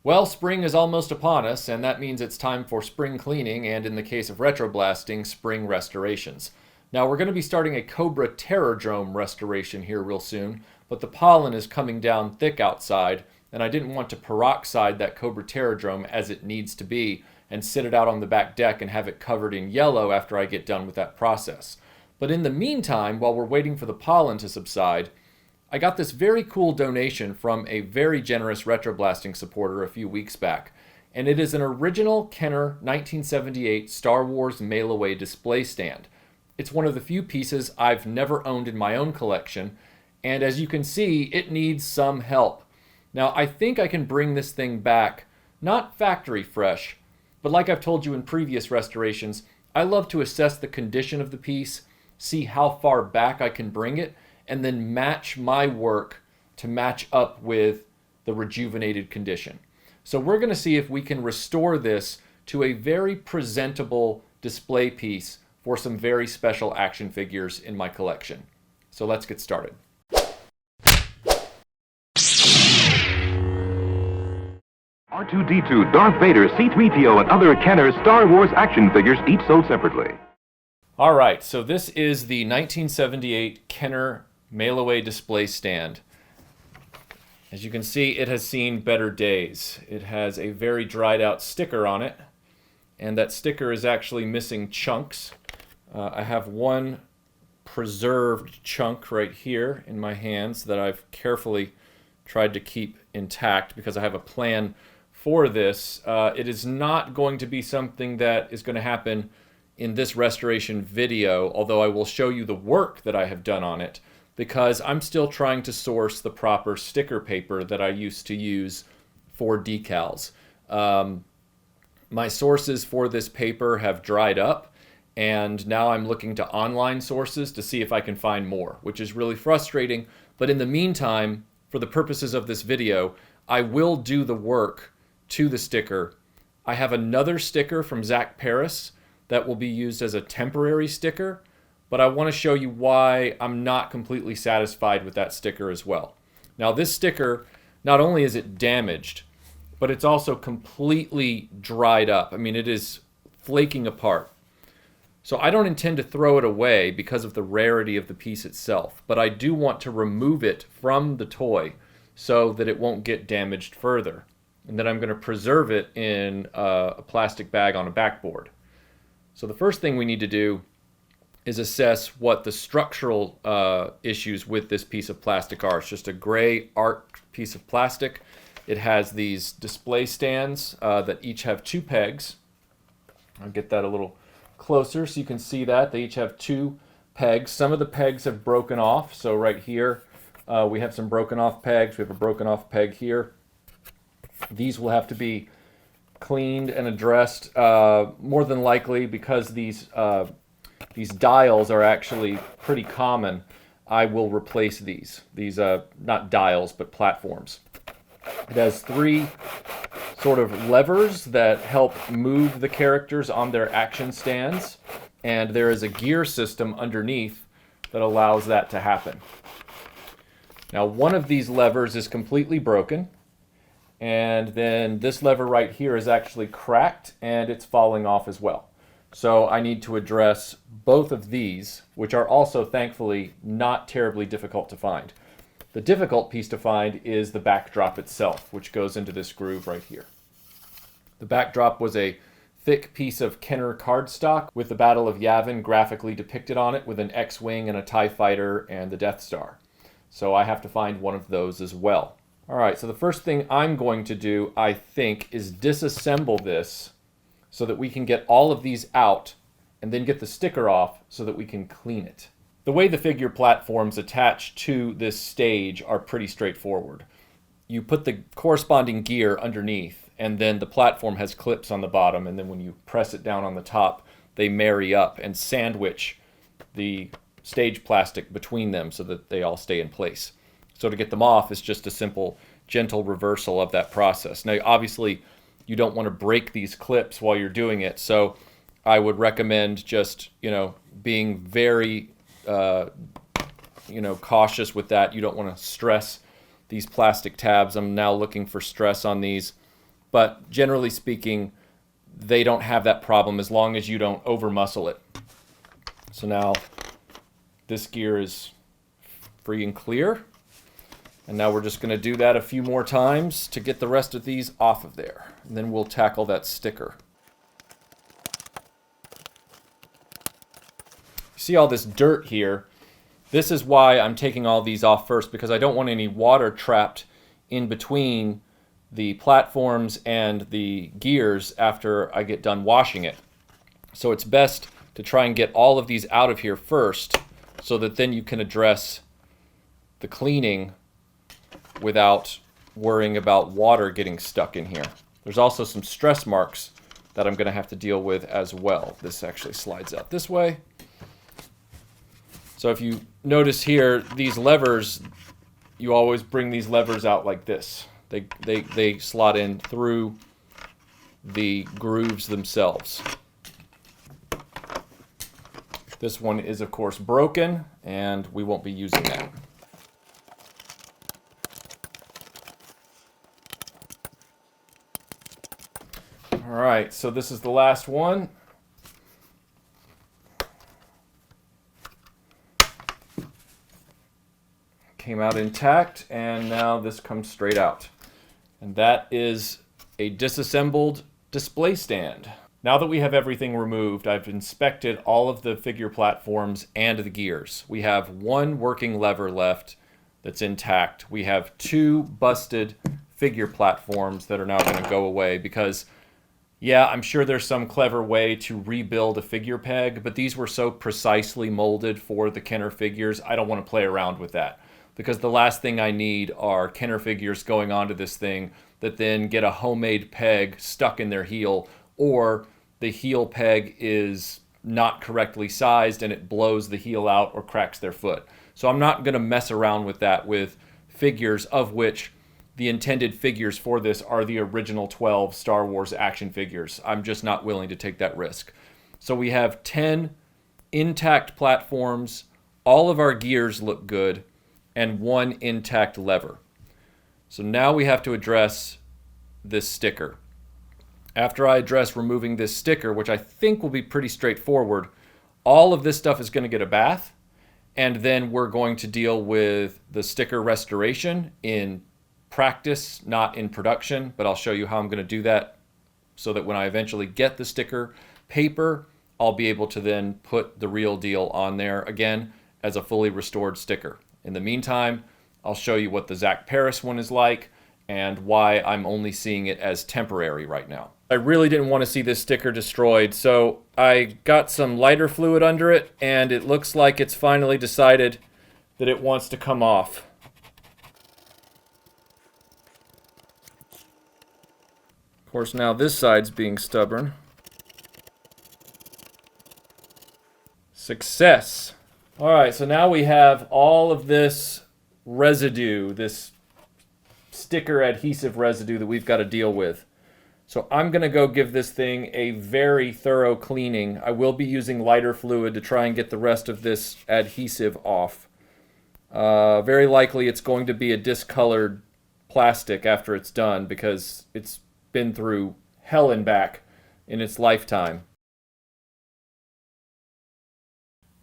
Well, spring is almost upon us, and that means it's time for spring cleaning and, in the case of RetroBlasting, spring restorations. Now, we're going to be starting a Cobra Terrordrome restoration here real soon, but the pollen is coming down thick outside, and I didn't want to peroxide that Cobra Terrordrome as it needs to be and sit it out on the back deck and have it covered in yellow after I get done with that process. But in the meantime, while we're waiting for the pollen to subside, I got this very cool donation from a very generous RetroBlasting supporter a few weeks back, and it is an original Kenner 1978 Star Wars mail-away display stand. It's one of the few pieces I've never owned in my own collection, and as you can see, it needs some help. Now, I think I can bring this thing back, not factory fresh, but like I've told you in previous restorations, I love to assess the condition of the piece, see how far back I can bring it, and then match my work to match up with the rejuvenated condition. So we're going to see if we can restore this to a very presentable display piece for some very special action figures in my collection. So let's get started. R2-D2, Darth Vader, C-3PO, and other Kenner Star Wars action figures, each sold separately. All right, so this is the 1978 Kenner mail-away display stand. As you can see, it has seen better days. It has a very dried out sticker on it, and that sticker is actually missing chunks. I have one preserved chunk right here in my hands that I've carefully tried to keep intact because I have a plan for this. It is not going to be something that is going to happen in this restoration video, although I will show you the work that I have done on it, because I'm still trying to source the proper sticker paper that I used to use for decals. My sources for this paper have dried up, and now I'm looking to online sources to see if I can find more, which is really frustrating. But in the meantime, for the purposes of this video, I will do the work to the sticker. I have another sticker from Zach Paris that will be used as a temporary sticker, but I want to show you why I'm not completely satisfied with that sticker as well. Now, this sticker, not only is it damaged, but it's also completely dried up. I mean, it is flaking apart. So I don't intend to throw it away because of the rarity of the piece itself, but I do want to remove it from the toy so that it won't get damaged further. And then I'm going to preserve it in a plastic bag on a backboard. So the first thing we need to do is assess what the structural issues with this piece of plastic are. It's just a gray arced piece of plastic. It has these display stands that each have two pegs. I'll get that a little closer so you can see that. They each have two pegs. Some of the pegs have broken off. So right here we have some broken off pegs. We have a broken off peg here. These will have to be cleaned and addressed, more than likely because these dials are actually pretty common. I will replace these not dials but platforms. It has three sort of levers that help move the characters on their action stands, and there is a gear system underneath that allows that to happen. Now, one of these levers is completely broken, and then this lever right here is actually cracked and it's falling off as well. So I need to address both of these, which are also thankfully not terribly difficult to find. The difficult piece to find is the backdrop itself, which goes into this groove right here. The backdrop was a thick piece of Kenner cardstock with the Battle of Yavin graphically depicted on it with an X-Wing and a TIE Fighter and the Death Star. So I have to find one of those as well. All right, so the first thing I'm going to do, I think, is disassemble this so that we can get all of these out and then get the sticker off so that we can clean it. The way the figure platforms attached to this stage are pretty straightforward. You put the corresponding gear underneath, and then the platform has clips on the bottom, and then when you press it down on the top, they marry up and sandwich the stage plastic between them so that they all stay in place. So to get them off is just a simple, gentle reversal of that process. Now, obviously, you don't want to break these clips while you're doing it, so I would recommend just, being very, cautious with that. You don't want to stress these plastic tabs. I'm now looking for stress on these but generally speaking, they don't have that problem as long as you don't over muscle it. So now this gear is free and clear. And now we're just going to do that a few more times to get the rest of these off of there. And then we'll tackle that sticker. See all this dirt here? This is why I'm taking all these off first, because I don't want any water trapped in between the platforms and the gears after I get done washing it. So it's best to try and get all of these out of here first, so that then you can address the cleaning without worrying about water getting stuck in here. There's also some stress marks that I'm going to have to deal with as well. This actually slides out this way. So if you notice here, these levers, you always bring these levers out like this. They slot in through the grooves themselves. This one is, of course, broken, and we won't be using that. All right, so this is the last one. Came out intact, and now this comes straight out. And that is a disassembled display stand. Now that we have everything removed, I've inspected all of the figure platforms and the gears. We have one working lever left that's intact. We have two busted figure platforms that are now going to go away because, yeah, I'm sure there's some clever way to rebuild a figure peg, but these were so precisely molded for the Kenner figures, I don't want to play around with that. Because the last thing I need are Kenner figures going onto this thing that then get a homemade peg stuck in their heel, or the heel peg is not correctly sized and it blows the heel out or cracks their foot. So I'm not going to mess around with that with figures, of which the intended figures for this are the original 12 Star Wars action figures. I'm just not willing to take that risk. So we have 10 intact platforms, all of our gears look good, and one intact lever. So now we have to address this sticker. After I address removing this sticker, which I think will be pretty straightforward, all of this stuff is going to get a bath, and then we're going to deal with the sticker restoration in practice, not in production, but I'll show you how I'm going to do that so that when I eventually get the sticker paper, I'll be able to then put the real deal on there again as a fully restored sticker. In the meantime, I'll show you what the Zach Paris one is like and why I'm only seeing it as temporary right now. I really didn't want to see this sticker destroyed, so I got some lighter fluid under it, and it looks like it's finally decided that it wants to come off. Of course, now this side's being stubborn. Success! Alright, so now we have all of this residue, this sticker adhesive residue that we've got to deal with. So I'm going to go give this thing a very thorough cleaning. I will be using lighter fluid to try and get the rest of this adhesive off. Very likely it's going to be a discolored plastic after it's done because it's been through hell and back in its lifetime.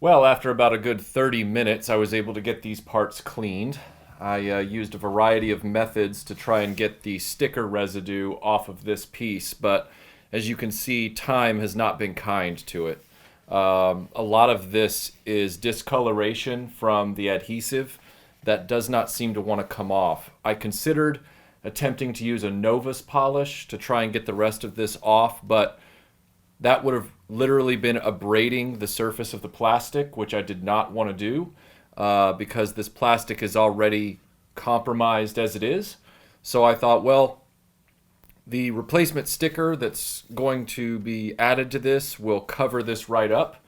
Well, after about a good 30 minutes, I was able to get these parts cleaned. I used a variety of methods to try and get the sticker residue off of this piece, but as you can see, time has not been kind to it. A lot of this is discoloration from the adhesive that does not seem to want to come off. I considered attempting to use a Novus polish to try and get the rest of this off, but that would have literally been abrading the surface of the plastic, which I did not want to do because this plastic is already compromised as it is. So I thought, well, the replacement sticker that's going to be added to this will cover this right up.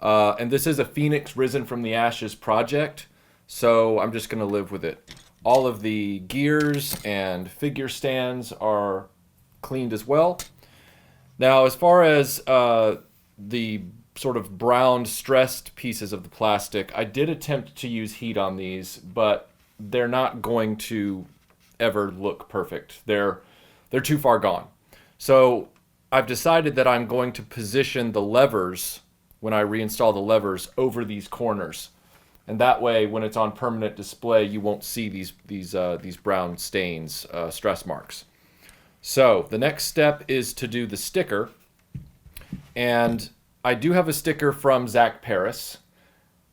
And this is a Phoenix Risen from the Ashes project, so I'm just going to live with it. All of the gears and figure stands are cleaned as well. Now, as far as the sort of brown stressed pieces of the plastic, I did attempt to use heat on these, but they're not going to ever look perfect. They're they're too far gone. So I've decided that I'm going to position the levers, when I reinstall the levers, over these corners. And that way, when it's on permanent display, you won't see these brown stains, stress marks. So the next step is to do the sticker. And I do have a sticker from Zach Paris.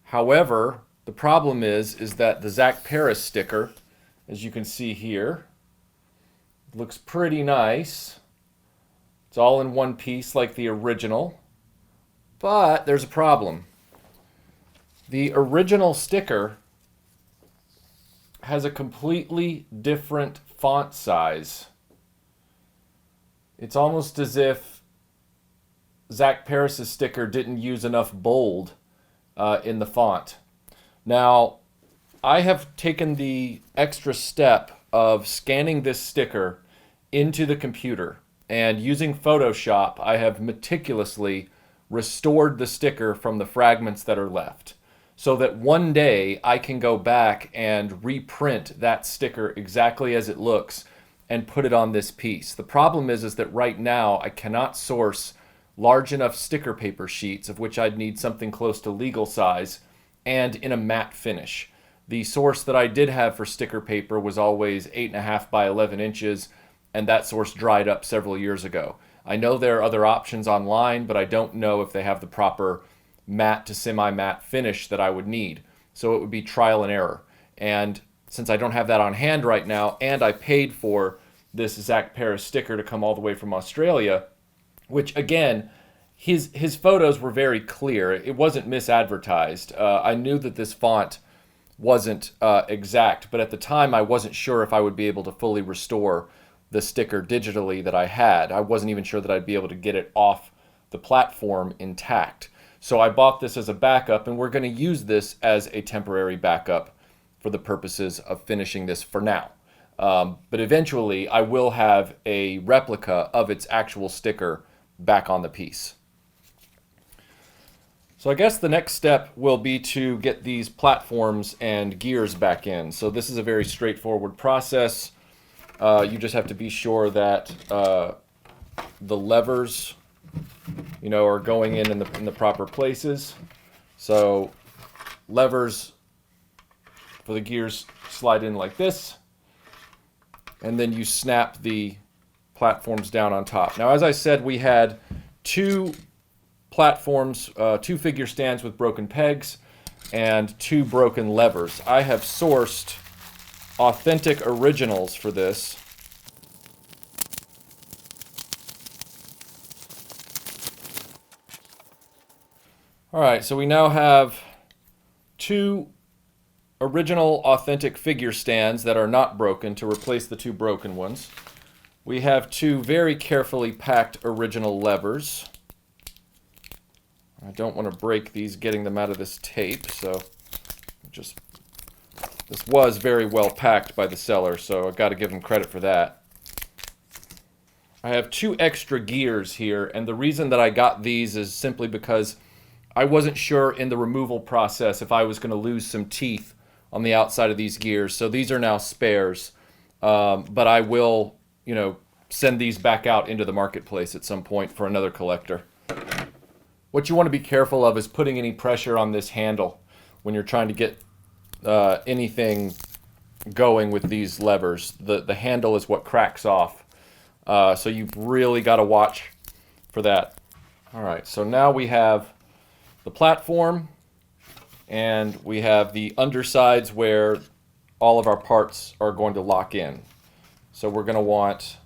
However, the problem is that the Zach Paris sticker, as you can see here, looks pretty nice. It's all in one piece like the original. But there's a problem. The original sticker has a completely different font size. It's almost as if Zach Paris's sticker didn't use enough bold in the font. Now, I have taken the extra step of scanning this sticker into the computer, and using Photoshop, I have meticulously restored the sticker from the fragments that are left, so that one day I can go back and reprint that sticker exactly as it looks and put it on this piece. The problem is that right now I cannot source large enough sticker paper sheets, of which I'd need something close to legal size, and in a matte finish. The source that I did have for sticker paper was always 8.5 by 11 inches, and that source dried up several years ago. I know there are other options online, but I don't know if they have the proper matte to semi-matte finish that I would need. So it would be trial and error. And since I don't have that on hand right now, and I paid for this Zach Paris sticker to come all the way from Australia, which again, his photos were very clear. It wasn't misadvertised. I knew that this font wasn't exact, but at the time I wasn't sure if I would be able to fully restore the sticker digitally that I had. I wasn't even sure that I'd be able to get it off the platform intact. So I bought this as a backup, and we're going to use this as a temporary backup for the purposes of finishing this for now. But eventually I will have a replica of its actual sticker back on the piece. So I guess the next step will be to get these platforms and gears back in. So this is a very straightforward process. You just have to be sure that the levers, are going in the proper places. So levers for the gears slide in like this, and then you snap the platforms down on top. Now, as I said, we had two platforms, two figure stands with broken pegs, and two broken levers. I have sourced authentic originals for this. Alright, so we now have two original authentic figure stands that are not broken to replace the two broken ones. We have two very carefully packed original levers. I don't want to break these getting them out of this tape, so this was very well packed by the seller, so I've got to give him credit for that. I have two extra gears here, and the reason that I got these is simply because I wasn't sure in the removal process if I was going to lose some teeth on the outside of these gears. So these are now spares, but I will, send these back out into the marketplace at some point for another collector. What you want to be careful of is putting any pressure on this handle when you're trying to get anything going with these levers. The handle is what cracks off, so you've really got to watch for that. All right, so now we have the platform, and we have the undersides where all of our parts are going to lock in. So we're going to want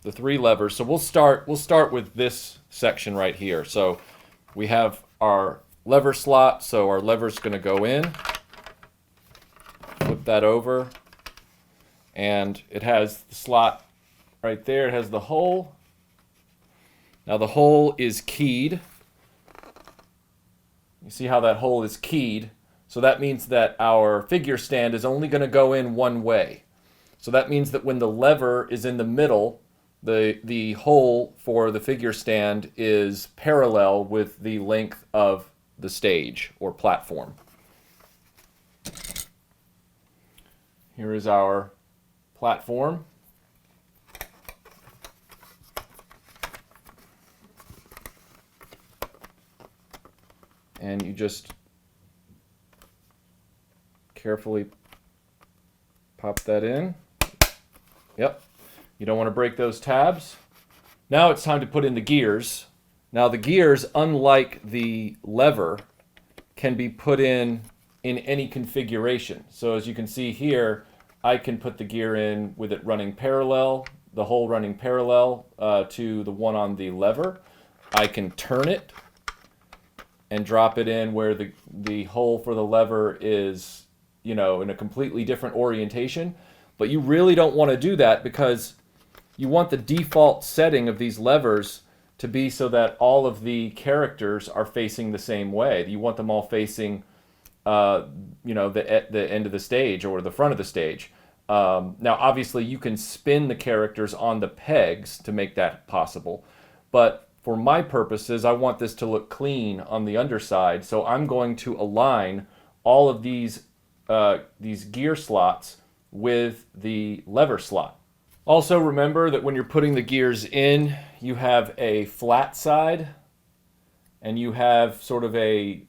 the three levers. So we'll start with this section right here. So we have our lever slot, so our lever's going to go in. Flip that over, and it has the slot right there. It has the hole. Now the hole is keyed. You see how that hole is keyed? So that means that our figure stand is only going to go in one way. So that means that when the lever is in the middle, the hole for the figure stand is parallel with the length of the stage or platform. Here is our platform. and you just carefully pop that in. Yep. You don't want to break those tabs. Now it's time to put in the gears. Now the gears, unlike the lever, can be put in any configuration. So as you can see here, I can put the gear in with it running parallel, the hole running parallel to the one on the lever. I can turn it and drop it in where the hole for the lever is, you know, in a completely different orientation. But you really don't want to do that because you want the default setting of these levers to be so that all of the characters are facing the same way. You want them all facing, you know, the end of the stage or the front of the stage. Now, obviously, you can spin the characters on the pegs to make that possible. But for my purposes, I want this to look clean on the underside. So I'm going to align all of these gear slots with the lever slot. Also remember that when you're putting the gears in, you have a flat side and you have sort of a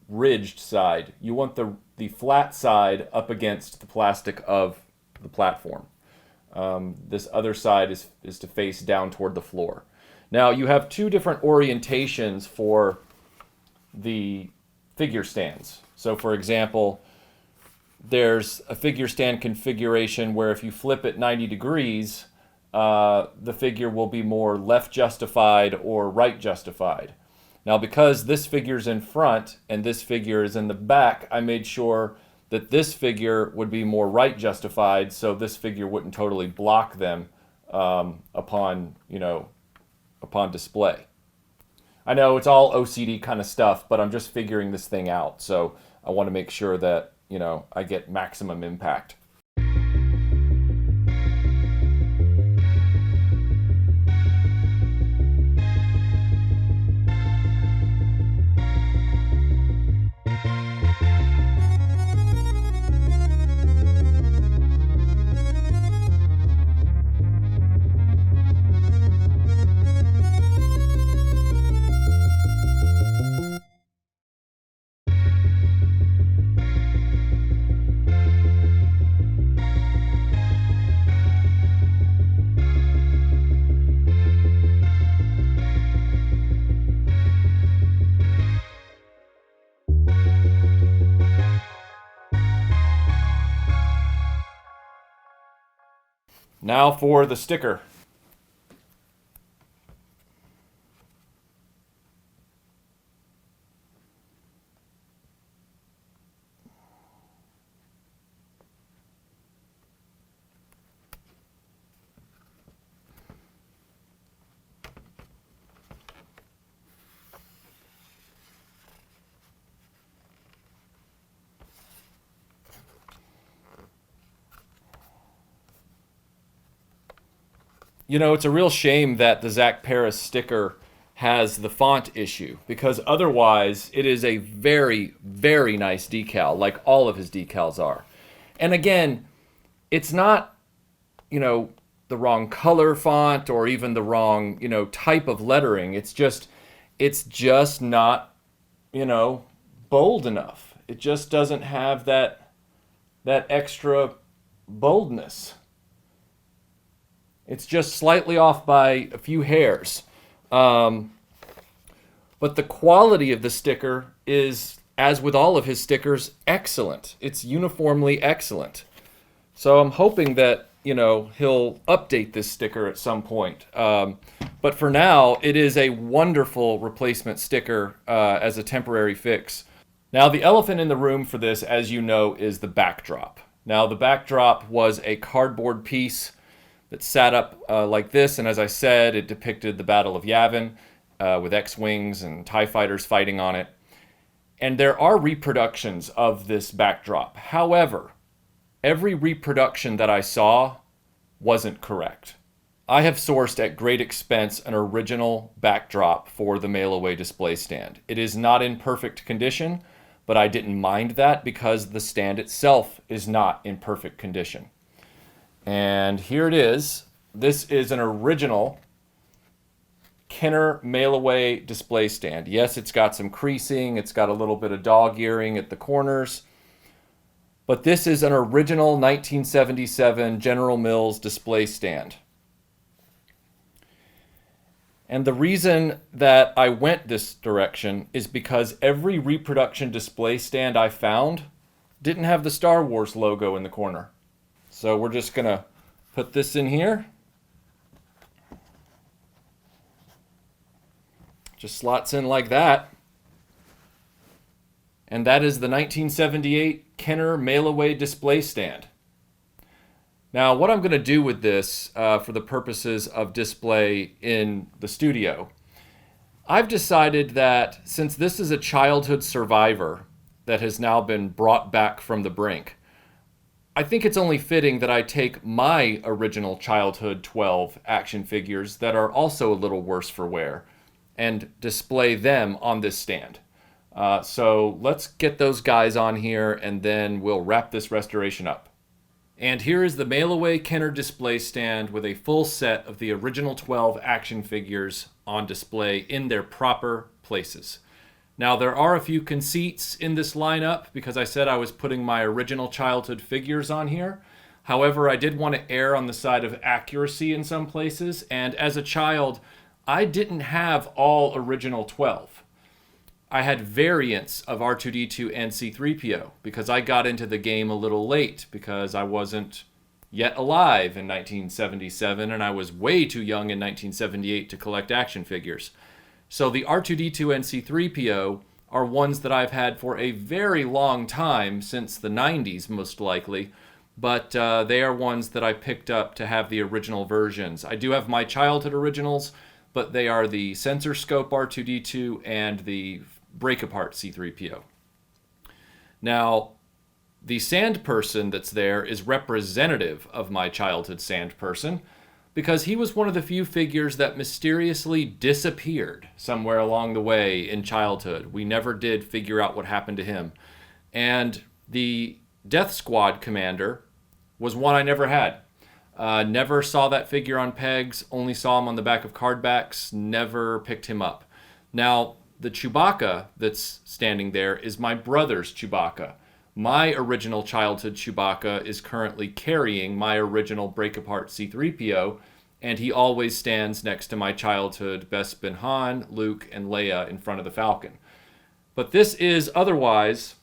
ridged side. You want the flat side up against the plastic of the platform. This other side is to face down toward the floor. Now you have two different orientations for the figure stands. So for example, there's a figure stand configuration where if you flip it 90 degrees, the figure will be more left justified or right justified. Now because this figure's in front and this figure is in the back, I made sure that this figure would be more right justified so this figure wouldn't totally block them upon display. I know it's all OCD kind of stuff, but I'm just figuring this thing out. So I want to make sure that, you know, I get maximum impact. Now for the sticker. You know, it's a real shame that the Zach Paris sticker has the font issue, because otherwise it is a very, very nice decal, like all of his decals are. And again, it's not, you know, the wrong color font or even the wrong, you know, type of lettering. It's just not, you know, bold enough. It just doesn't have that extra boldness. It's just slightly off by a few hairs. But the quality of the sticker is, as with all of his stickers, excellent. It's uniformly excellent. So I'm hoping that, you know, he'll update this sticker at some point. But for now, it is a wonderful replacement sticker as a temporary fix. Now, the elephant in the room for this, as you know, is the backdrop. Now, the backdrop was a cardboard piece that sat up like this, and as I said, it depicted the Battle of Yavin with X-Wings and TIE fighters fighting on it. And there are reproductions of this backdrop. However, every reproduction that I saw wasn't correct. I have sourced at great expense an original backdrop for the mail-away display stand. It is not in perfect condition, but I didn't mind that because the stand itself is not in perfect condition. And here it is. This is an original Kenner mail-away display stand. Yes, it's got some creasing, it's got a little bit of dog earring at the corners, but this is an original 1977 General Mills display stand. And the reason that I went this direction is because every reproduction display stand I found didn't have the Star Wars logo in the corner. So we're just gonna put this in here. Just slots in like that. And that is the 1978 Kenner mail-away display stand. Now, what I'm going to do with this for the purposes of display in the studio, I've decided that since this is a childhood survivor that has now been brought back from the brink, I think it's only fitting that I take my original childhood 12 action figures that are also a little worse for wear and display them on this stand. So let's get those guys on here and then we'll wrap this restoration up. And here is the mail-away Kenner display stand with a full set of the original 12 action figures on display in their proper places. Now there are a few conceits in this lineup because I said I was putting my original childhood figures on here. However, I did want to err on the side of accuracy in some places, and as a child, I didn't have all original 12. I had variants of R2-D2 and C-3PO because I got into the game a little late because I wasn't yet alive in 1977 and I was way too young in 1978 to collect action figures. So the R2-D2 and C-3PO are ones that I've had for a very long time, since the 90s most likely, but they are ones that I picked up to have the original versions. I do have my childhood originals, but they are the sensor scope R2-D2 and the break-apart C-3PO. Now, the sand person that's there is representative of my childhood sand person because he was one of the few figures that mysteriously disappeared somewhere along the way in childhood. We never did figure out what happened to him. And the Death Squad commander was one I never had. Never saw that figure on pegs, only saw him on the back of card backs, never picked him up. Now, the Chewbacca that's standing there is my brother's Chewbacca. My original childhood Chewbacca is currently carrying my original break-apart C-3PO, and he always stands next to my childhood Bespin Han, Luke, and Leia in front of the Falcon. But this is otherwise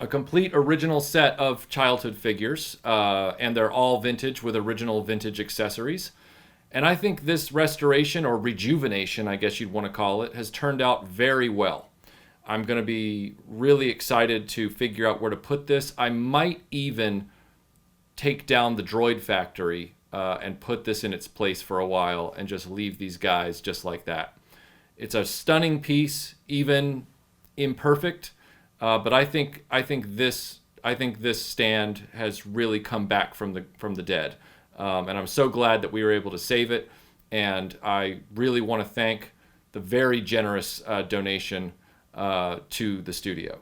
a complete original set of childhood figures, and they're all vintage with original vintage accessories. And I think this restoration, or rejuvenation, I guess you'd want to call it, has turned out very well. I'm going to be really excited to figure out where to put this. I might even take down the droid factory and put this in its place for a while and just leave these guys just like that. It's a stunning piece, even imperfect, but I think this stand has really come back from the dead. And I'm so glad that we were able to save it. And I really want to thank the very generous donation to the studio.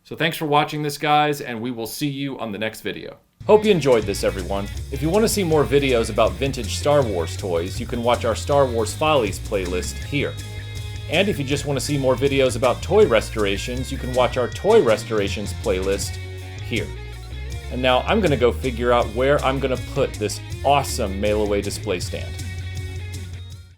So thanks for watching this, guys, and we will see you on the next video. Hope you enjoyed this, everyone. If you want to see more videos about vintage Star Wars toys, you can watch our Star Wars Follies playlist here. And if you just want to see more videos about toy restorations, you can watch our Toy Restorations playlist here. And now I'm going to go figure out where I'm going to put this awesome mail-away display stand.